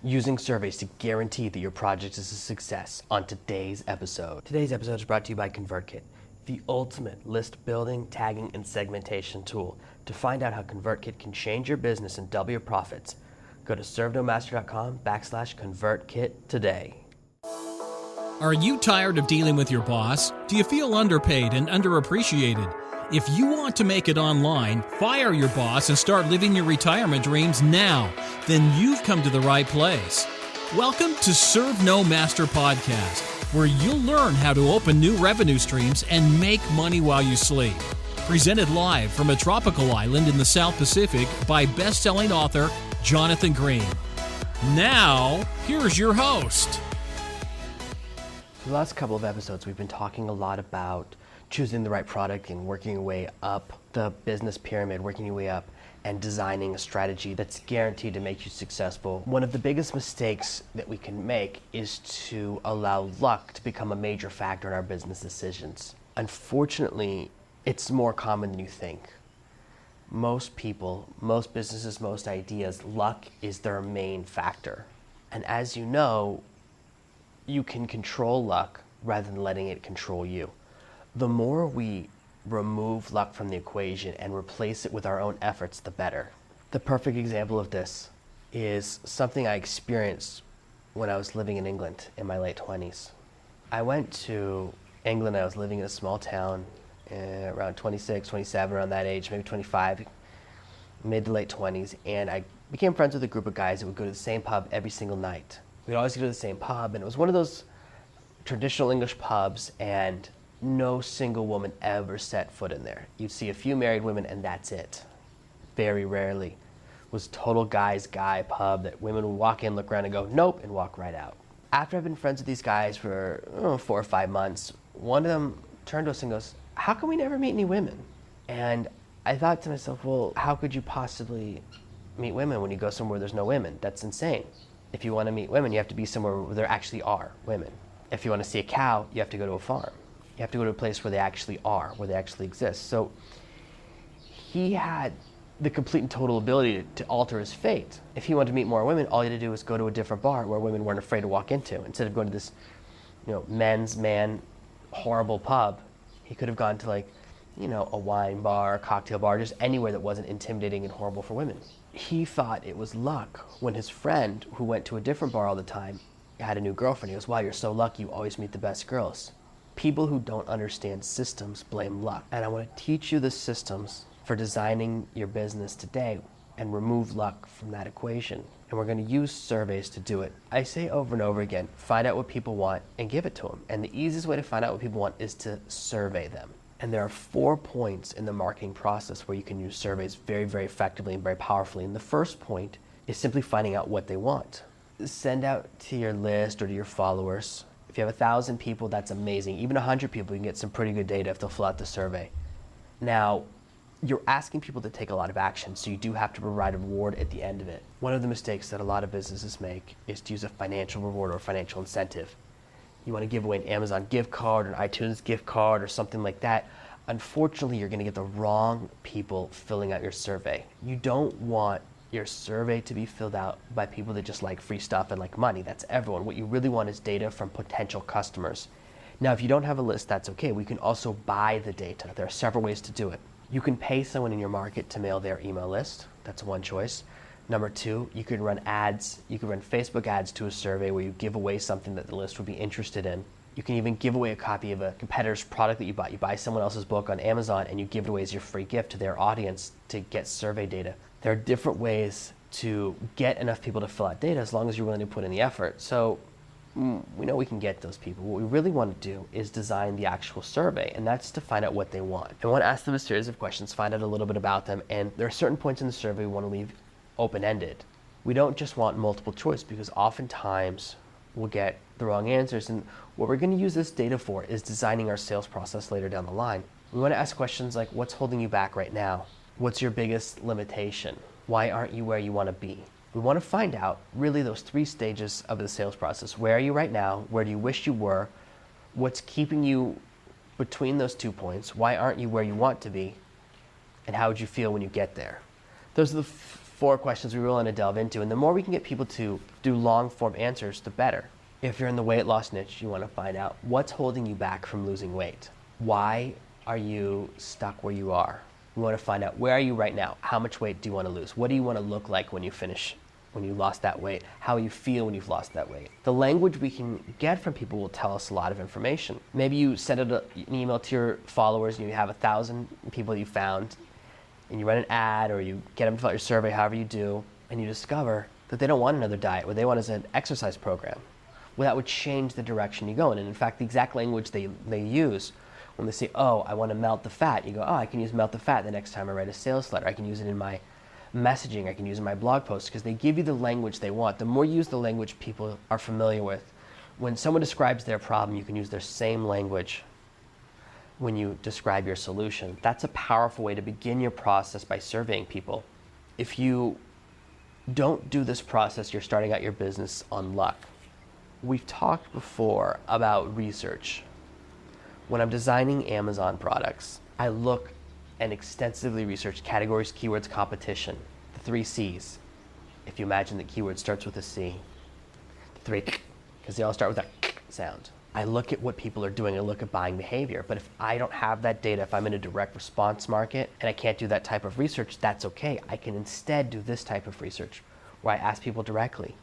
using surveys to guarantee that your project is a success on today's episode. Today's episode is brought to you by ConvertKit, the ultimate list building, tagging, and segmentation tool. To find out how ConvertKit can change your business and double your profits, go to servenomaster.com/ConvertKit today. Are you tired of dealing with your boss? Do you feel underpaid and underappreciated? If you want to make it online, fire your boss and start living your retirement dreams now, then you've come to the right place. Welcome to Serve No Master Podcast, where you'll learn how to open new revenue streams and make money while you sleep. Presented live from a tropical island in the South Pacific by best-selling author Jonathan Green. Now, here's your host. For the last couple of episodes, we've been talking a lot about choosing the right product and working your way up the business pyramid, working your way up and designing a strategy that's guaranteed to make you successful. One of the biggest mistakes that we can make is to allow luck to become a major factor in our business decisions. Unfortunately, it's more common than you think. Most people, most businesses, most ideas, luck is their main factor. And as you know, you can control luck rather than letting it control you. The more we remove luck from the equation and replace it with our own efforts, the better. The perfect example of this is something I experienced when I was living in England in my late 20s. I went to England. I was living in a small town around 26, 27, around that age, maybe 25, mid to late 20s, and I became friends with a group of guys that would go to the same pub every single night. We'd always go to the same pub, and it was one of those traditional English pubs, and no single woman ever set foot in there. You'd see a few married women, and that's it. Very rarely. It was total guy's guy pub that women would walk in, look around, and go, nope, and walk right out. After I've been friends with these guys for 4 or 5 months, one of them turned to us and goes, how come we never meet any women? And I thought to myself, well, how could you possibly meet women when you go somewhere where there's no women? That's insane. If you want to meet women, you have to be somewhere where there actually are women. If you want to see a cow, you have to go to a farm. You have to go to a place where they actually are, where they actually exist. So he had the complete and total ability to alter his fate. If he wanted to meet more women, all he had to do was go to a different bar where women weren't afraid to walk into. Instead of going to this, men's man horrible pub, he could have gone to a wine bar, a cocktail bar, just anywhere that wasn't intimidating and horrible for women. He thought it was luck when his friend, who went to a different bar all the time, had a new girlfriend. He goes, wow, you're so lucky, you always meet the best girls. People who don't understand systems blame luck. And I want to teach you the systems for designing your business today and remove luck from that equation. And we're going to use surveys to do it. I say over and over again, find out what people want and give it to them. And the easiest way to find out what people want is to survey them. And there are 4 points in the marketing process where you can use surveys very, very effectively and very powerfully. And the first point is simply finding out what they want. Send out to your list or to your followers. If you have 1,000 people, that's amazing. Even 100 people, you can get some pretty good data if they'll fill out the survey. Now, you're asking people to take a lot of action, so you do have to provide a reward at the end of it. One of the mistakes that a lot of businesses make is to use a financial reward or a financial incentive. You want to give away an Amazon gift card or an iTunes gift card or something like that. Unfortunately, you're going to get the wrong people filling out your survey. You don't want your survey to be filled out by people that just like free stuff and like money. That's everyone. What you really want is data from potential customers. Now, if you don't have a list, that's okay. We can also buy the data. There are several ways to do it. You can pay someone in your market to mail their email list. That's one choice. Number 2, you could run ads. You could run Facebook ads to a survey where you give away something that the list would be interested in. You can even give away a copy of a competitor's product that you bought. You buy someone else's book on Amazon and you give it away as your free gift to their audience to get survey data. There are different ways to get enough people to fill out data as long as you're willing to put in the effort. So we know we can get those people. What we really want to do is design the actual survey, and that's to find out what they want. I want to ask them a series of questions, find out a little bit about them, and there are certain points in the survey we want to leave open-ended. We don't just want multiple choice because oftentimes we'll get the wrong answers, and what we're going to use this data for is designing our sales process later down the line. We want to ask questions like, what's holding you back right now? What's your biggest limitation? Why aren't you where you want to be? We want to find out really those 3 stages of the sales process. Where are you right now? Where do you wish you were? What's keeping you between those 2 points? Why aren't you where you want to be? And how would you feel when you get there? Those are the 4 questions we really want to delve into. And the more we can get people to do long form answers, the better. If you're in the weight loss niche, you want to find out what's holding you back from losing weight. Why are you stuck where you are? We want to find out, where are you right now? How much weight do you want to lose? What do you want to look like when you finish, when you lost that weight? How you feel when you've lost that weight? The language we can get from people will tell us a lot of information. Maybe you send an email to your followers and you have 1,000 people you found, and you run an ad or you get them to fill out your survey, however you do, and you discover that they don't want another diet. What they want is an exercise program. Well, that would change the direction you go in. And in fact, the exact language they use when they say, oh, I want to melt the fat, you go, oh, I can use melt the fat the next time I write a sales letter. I can use it in my messaging. I can use it in my blog posts, because they give you the language they want. The more you use the language people are familiar with, when someone describes their problem, you can use their same language when you describe your solution. That's a powerful way to begin your process by surveying people. If you don't do this process, you're starting out your business on luck. We've talked before about research. When I'm designing Amazon products, I look and extensively research categories, keywords, competition, the 3 C's. If you imagine that keyword starts with a C, the 3, because they all start with that sound. I look at what people are doing, I look at buying behavior. But if I don't have that data, if I'm in a direct response market and I can't do that type of research, that's okay. I can instead do this type of research where I ask people directly.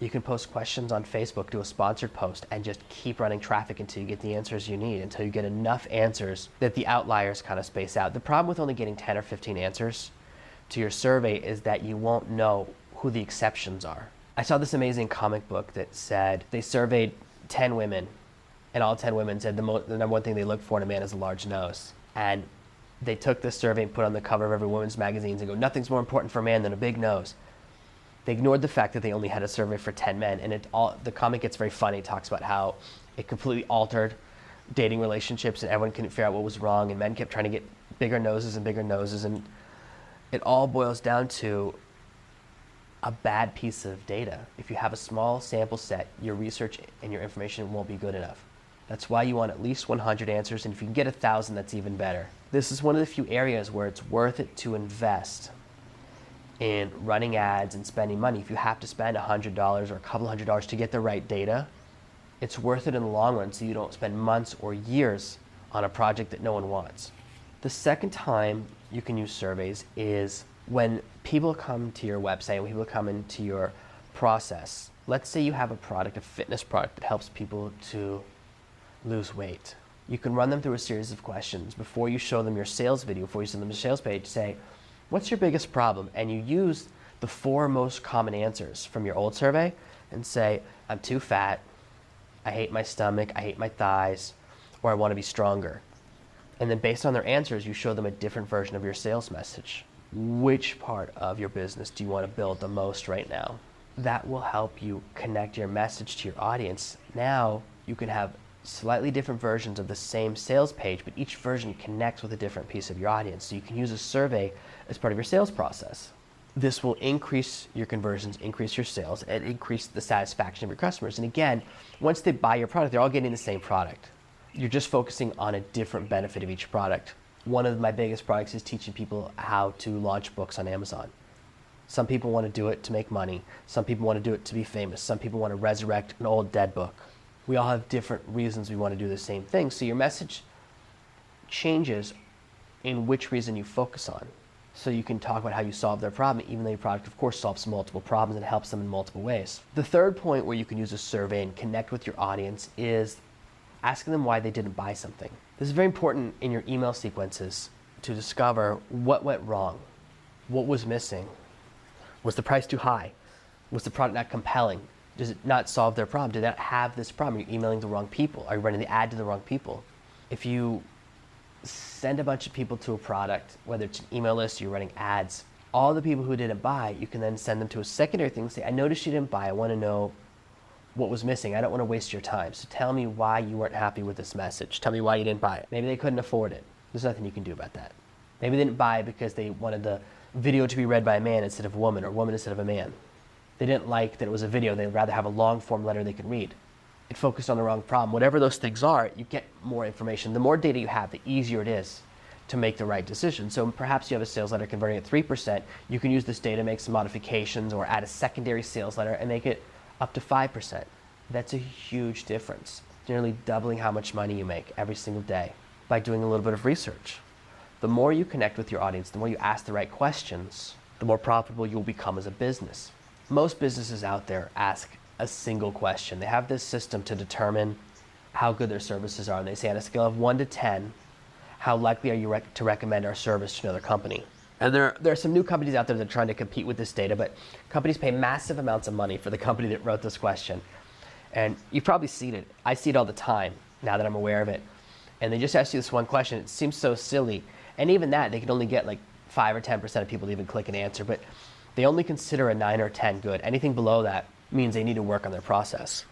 You can post questions on Facebook, do a sponsored post, and just keep running traffic until you get the answers you need, until you get enough answers that the outliers kind of space out. The problem with only getting 10 or 15 answers to your survey is that you won't know who the exceptions are. I saw this amazing comic book that said they surveyed 10 women, and all 10 women said the number one thing they look for in a man is a large nose. And they took this survey and put it on the cover of every women's magazines and go, nothing's more important for a man than a big nose. They ignored the fact that they only had a survey for 10 men, and the comic gets very funny. It talks about how it completely altered dating relationships, and everyone couldn't figure out what was wrong, and men kept trying to get bigger noses, and it all boils down to a bad piece of data. If you have a small sample set, your research and your information won't be good enough. That's why you want at least 100 answers, and if you can get 1,000, that's even better. This is one of the few areas where it's worth it to invest in running ads and spending money. If you have to spend $100 or a couple $100 to get the right data, it's worth it in the long run, so you don't spend months or years on a project that no one wants. The second time you can use surveys is when people come to your website, when people come into your process. Let's say you have a product, a fitness product that helps people to lose weight. You can run them through a series of questions before you show them your sales video, before you send them a sales page. Say, what's your biggest problem? And you use the 4 most common answers from your old survey and say, I'm too fat, I hate my stomach, I hate my thighs, or I want to be stronger. And then based on their answers, you show them a different version of your sales message. Which part of your business do you want to build the most right now? That will help you connect your message to your audience. Now you can have slightly different versions of the same sales page, but each version connects with a different piece of your audience. So you can use a survey as part of your sales process. This will increase your conversions, increase your sales, and increase the satisfaction of your customers. And again, once they buy your product, they're all getting the same product. You're just focusing on a different benefit of each product. One of my biggest products is teaching people how to launch books on Amazon. Some people want to do it to make money. Some people want to do it to be famous. Some people want to resurrect an old dead book. We all have different reasons we want to do the same thing. So your message changes in which reason you focus on. So you can talk about how you solve their problem, even though your product, of course, solves multiple problems and helps them in multiple ways. The third point where you can use a survey and connect with your audience is asking them why they didn't buy something. This is very important in your email sequences to discover what went wrong, what was missing. Was the price too high? Was the product not compelling? Does it not solve their problem? Do they not have this problem? Are you emailing the wrong people? Are you running the ad to the wrong people? If you send a bunch of people to a product, whether it's an email list or you're running ads, all the people who didn't buy, you can then send them to a secondary thing and say, I noticed you didn't buy. I want to know what was missing. I don't want to waste your time. So tell me why you weren't happy with this message. Tell me why you didn't buy it. Maybe they couldn't afford it. There's nothing you can do about that. Maybe they didn't buy because they wanted the video to be read by a man instead of a woman, or a woman instead of a man. They didn't like that it was a video. They'd rather have a long form letter they could read. It focused on the wrong problem. Whatever those things are, you get more information. The more data you have, the easier it is to make the right decision. So perhaps you have a sales letter converting at 3%. You can use this data, make some modifications, or add a secondary sales letter and make it up to 5%. That's a huge difference. Nearly doubling how much money you make every single day by doing a little bit of research. The more you connect with your audience, the more you ask the right questions, the more profitable you'll become as a business. Most businesses out there ask a single question. They have this system to determine how good their services are. And they say on a scale of 1 to 10, how likely are you to recommend our service to another company? And there are some new companies out there that are trying to compete with this data, but companies pay massive amounts of money for the company that wrote this question. And you've probably seen it. I see it all the time now that I'm aware of it. And they just ask you this one question. It seems so silly. And even that, they can only get like 5 or 10% of people to even click an answer, but they only consider a 9 or 10 good. Anything below that means they need to work on their process.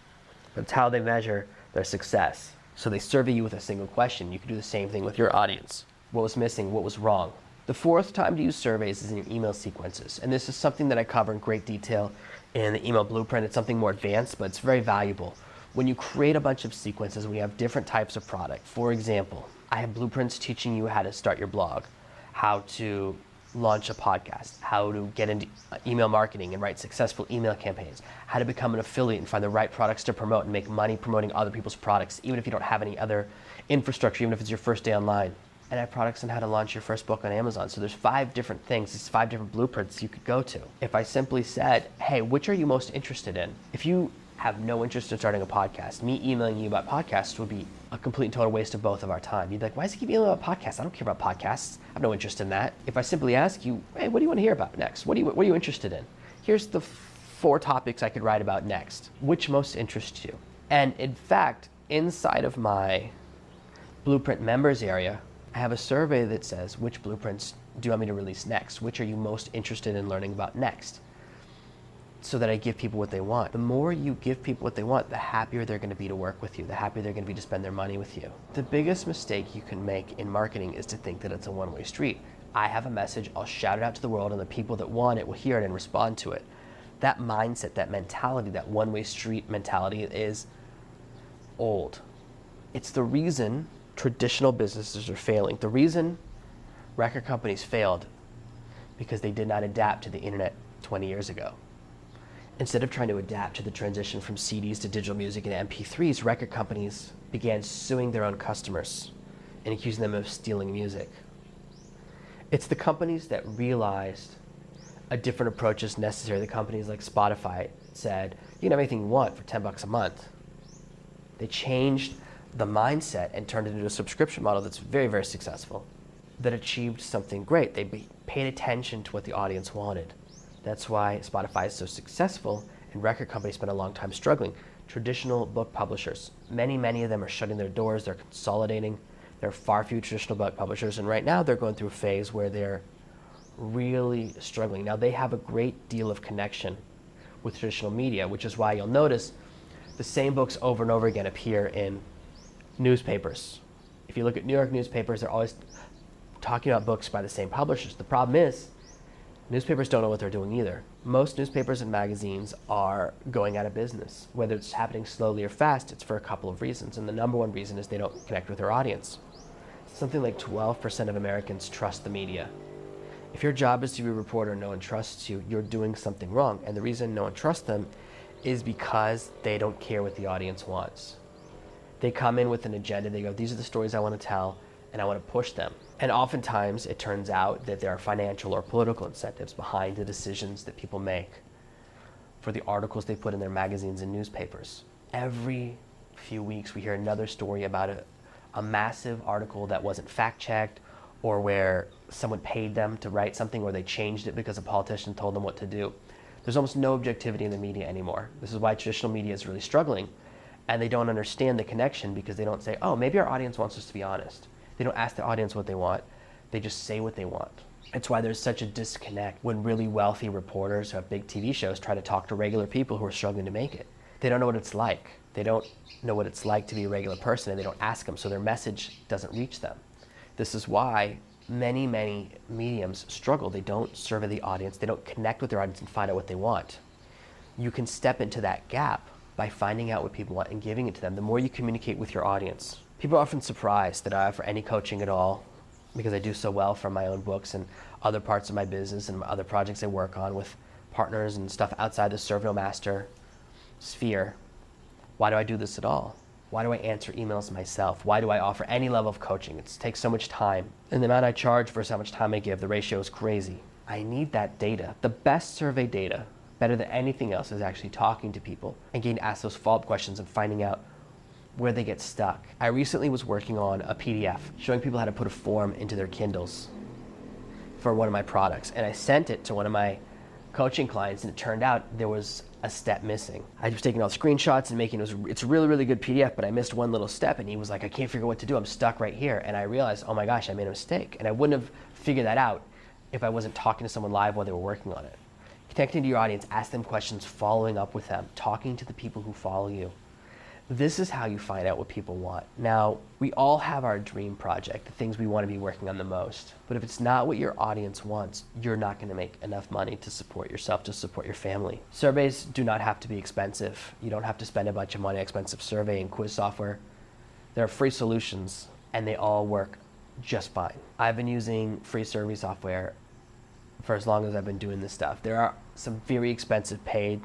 That's how they measure their success. So they survey you with a single question. You can do the same thing with your audience. What was missing? What was wrong? The fourth time to use surveys is in your email sequences. And this is something that I cover in great detail in the email blueprint. It's something more advanced, but it's very valuable. When you create a bunch of sequences, we have different types of product. For example, I have blueprints teaching you how to start your blog, how to launch a podcast, how to get into email marketing and write successful email campaigns, how to become an affiliate and find the right products to promote and make money promoting other people's products, even if you don't have any other infrastructure, even if it's your first day online. And I have products on how to launch your first book on Amazon. So there's 5 different things, there's 5 different blueprints you could go to. If I simply said, hey, which are you most interested in? If you have no interest in starting a podcast, me emailing you about podcasts would be a complete and total waste of both of our time. You'd be like, why does he keep emailing about podcasts? I don't care about podcasts. I have no interest in that. If I simply ask you, hey, what do you want to hear about next? What are you interested in? Here's the 4 topics I could write about next. Which most interests you? And in fact, inside of my Blueprint members area, I have a survey that says, which blueprints do you want me to release next? Which are you most interested in learning about next? So that I give people what they want. The more you give people what they want, the happier they're going to be to work with you, the happier they're going to be to spend their money with you. The biggest mistake you can make in marketing is to think that it's a one-way street. I have a message, I'll shout it out to the world, and the people that want it will hear it and respond to it. That mindset, that mentality, that one-way street mentality is old. It's the reason traditional businesses are failing. The reason record companies failed because they did not adapt to the internet 20 years ago. Instead of trying to adapt to the transition from CDs to digital music and MP3s, record companies began suing their own customers and accusing them of stealing music. It's the companies that realized a different approach is necessary. The companies like Spotify said, you can have anything you want for $10 a month. They changed the mindset and turned it into a subscription model that's very, very successful, that achieved something great. They paid attention to what the audience wanted. That's why Spotify is so successful and record companies spend a long time struggling. Traditional book publishers, many of them are shutting their doors, they're consolidating. There are far fewer traditional book publishers, and right now they're going through a phase where they're really struggling. Now they have a great deal of connection with traditional media, which is why you'll notice the same books over and over again appear in newspapers. If you look at New York newspapers, they're always talking about books by the same publishers. The problem is, newspapers don't know what they're doing either. Most newspapers and magazines are going out of business. Whether it's happening slowly or fast, it's for a couple of reasons. And the number one reason is they don't connect with their audience. Something like 12% of Americans trust the media. If your job is to be a reporter and no one trusts you, you're doing something wrong. And the reason no one trusts them is because they don't care what the audience wants. They come in with an agenda, they go, these are the stories I want to tell, and I want to push them. And oftentimes it turns out that there are financial or political incentives behind the decisions that people make for the articles they put in their magazines and newspapers. Every few weeks we hear another story about a massive article that wasn't fact-checked, or where someone paid them to write something, or they changed it because a politician told them what to do. There's almost no objectivity in the media anymore. This is why traditional media is really struggling, and they don't understand the connection because they don't say, oh, maybe our audience wants us to be honest. They don't ask the audience what they want. They just say what they want. It's why there's such a disconnect when really wealthy reporters who have big TV shows try to talk to regular people who are struggling to make it. They don't know what it's like. They don't know what it's like to be a regular person, and they don't ask them, so their message doesn't reach them. This is why many mediums struggle. They don't survey the audience. They don't connect with their audience and find out what they want. You can step into that gap by finding out what people want and giving it to them. The more you communicate with your audience. People are often surprised that I offer any coaching at all because I do so well from my own books and other parts of my business and other projects I work on with partners and stuff outside the Serve No Master sphere. Why do I do this at all? Why do I answer emails myself? Why do I offer any level of coaching? It takes so much time. And the amount I charge versus how much time I give, the ratio is crazy. I need that data. The best survey data, better than anything else, is actually talking to people and getting to ask those follow-up questions and finding out where they get stuck. I recently was working on a PDF showing people how to put a form into their Kindles for one of my products. And I sent it to one of my coaching clients, and it turned out there was a step missing. I was taking all screenshots and making it's a really, really good PDF, but I missed one little step, and he was like, I can't figure out what to do. I'm stuck right here. And I realized, oh my gosh, I made a mistake. And I wouldn't have figured that out if I wasn't talking to someone live while they were working on it. Connecting to your audience, ask them questions, following up with them, talking to the people who follow you. This is how you find out what people want. Now, we all have our dream project, the things we want to be working on the most. But if it's not what your audience wants, you're not going to make enough money to support yourself, to support your family. Surveys do not have to be expensive. You don't have to spend a bunch of money on expensive survey and quiz software. There are free solutions, and they all work just fine. I've been using free survey software for as long as I've been doing this stuff. There are some very expensive paid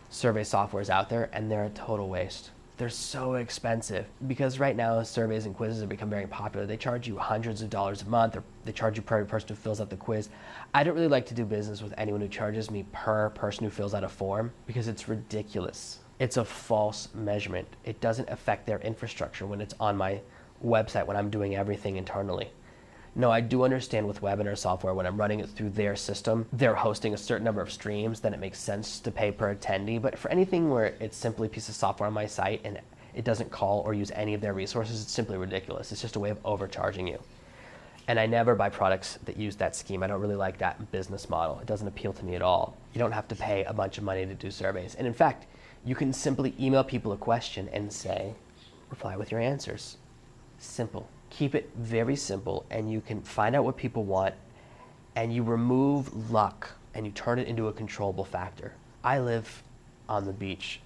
survey softwares out there, and they're a total waste. They're so expensive because right now surveys and quizzes have become very popular. They charge you hundreds of dollars a month, or they charge you per person who fills out the quiz. I don't really like to do business with anyone who charges me per person who fills out a form because it's ridiculous. It's a false measurement. It doesn't affect their infrastructure when it's on my website when I'm doing everything internally. No, I do understand with webinar software, when I'm running it through their system, they're hosting a certain number of streams, then it makes sense to pay per attendee. But for anything where it's simply a piece of software on my site and it doesn't call or use any of their resources, it's simply ridiculous. It's just a way of overcharging you. And I never buy products that use that scheme. I don't really like that business model. It doesn't appeal to me at all. You don't have to pay a bunch of money to do surveys. And in fact, you can simply email people a question and say, reply with your answers. Simple. Keep it very simple, and you can find out what people want, and you remove luck and you turn it into a controllable factor. I live on the beach,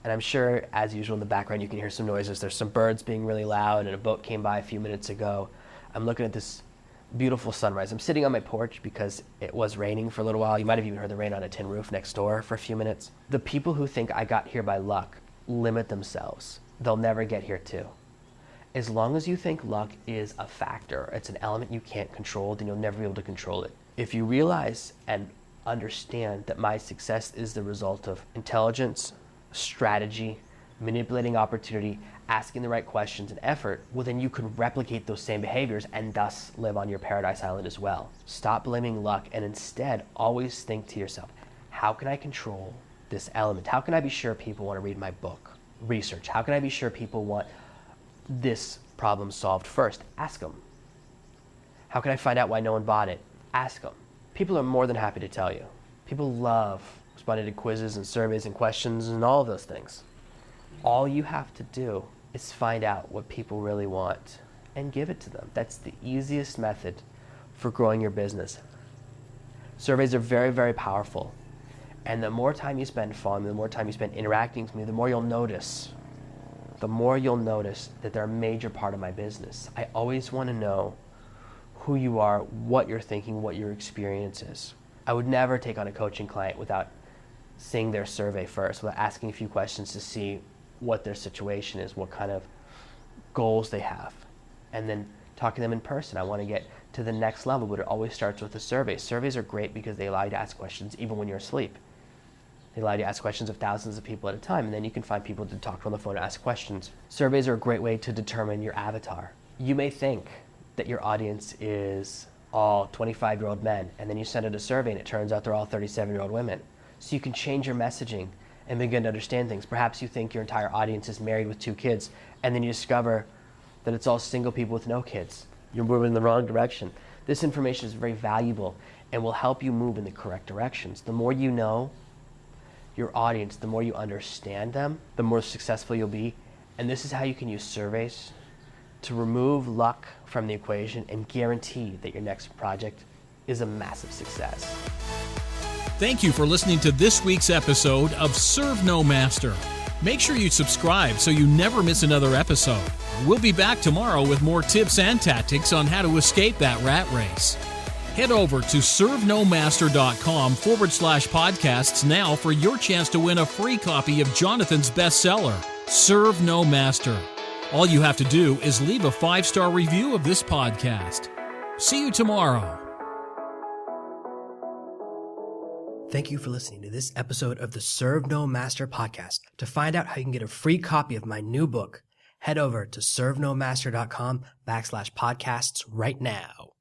and I'm sure, as usual, in the background you can hear some noises. There's some birds being really loud, and a boat came by a few minutes ago. I'm looking at this beautiful sunrise. I'm sitting on my porch because it was raining for a little while. You might have even heard the rain on a tin roof next door for a few minutes. The people who think I got here by luck limit themselves. They'll never get here too. As long as you think luck is a factor, it's an element you can't control, then you'll never be able to control it. If you realize and understand that my success is the result of intelligence, strategy, manipulating opportunity, asking the right questions, and effort, well, then you can replicate those same behaviors and thus live on your paradise island as well. Stop blaming luck and instead always think to yourself, how can I control this element? How can I be sure people want to read my book? Research. How can I be sure people want this problem solved first? Ask them. How can I find out why no one bought it? Ask them. People are more than happy to tell you. People love responding to quizzes and surveys and questions and all of those things. All you have to do is find out what people really want and give it to them. That's the easiest method for growing your business. Surveys are very, very powerful. And the more time you spend following me, the more time you spend interacting with me, the more you'll notice that they're a major part of my business. I always want to know who you are, what you're thinking, what your experience is. I would never take on a coaching client without seeing their survey first, without asking a few questions to see what their situation is, what kind of goals they have, and then talking to them in person. I want to get to the next level, but it always starts with a survey. Surveys are great because they allow you to ask questions even when you're asleep. They allow you to ask questions of thousands of people at a time, and then you can find people to talk to on the phone and ask questions. Surveys are a great way to determine your avatar. You may think that your audience is all 25-year-old men, and then you send out a survey and it turns out they're all 37-year-old women. So you can change your messaging and begin to understand things. Perhaps you think your entire audience is married with 2 kids, and then you discover that it's all single people with no kids. You're moving in the wrong direction. This information is very valuable and will help you move in the correct directions. The more you know your audience, the more you understand them, the more successful you'll be. And this is how you can use surveys to remove luck from the equation and guarantee that your next project is a massive success. Thank you for listening to this week's episode of Serve No Master. Make sure you subscribe so you never miss another episode. We'll be back tomorrow with more tips and tactics on how to escape that rat race. Head over to servenomaster.com/podcasts now for your chance to win a free copy of Jonathan's bestseller, Serve No Master. All you have to do is leave a 5-star review of this podcast. See you tomorrow. Thank you for listening to this episode of the Serve No Master podcast. To find out how you can get a free copy of my new book, head over to servenomaster.com/podcasts right now.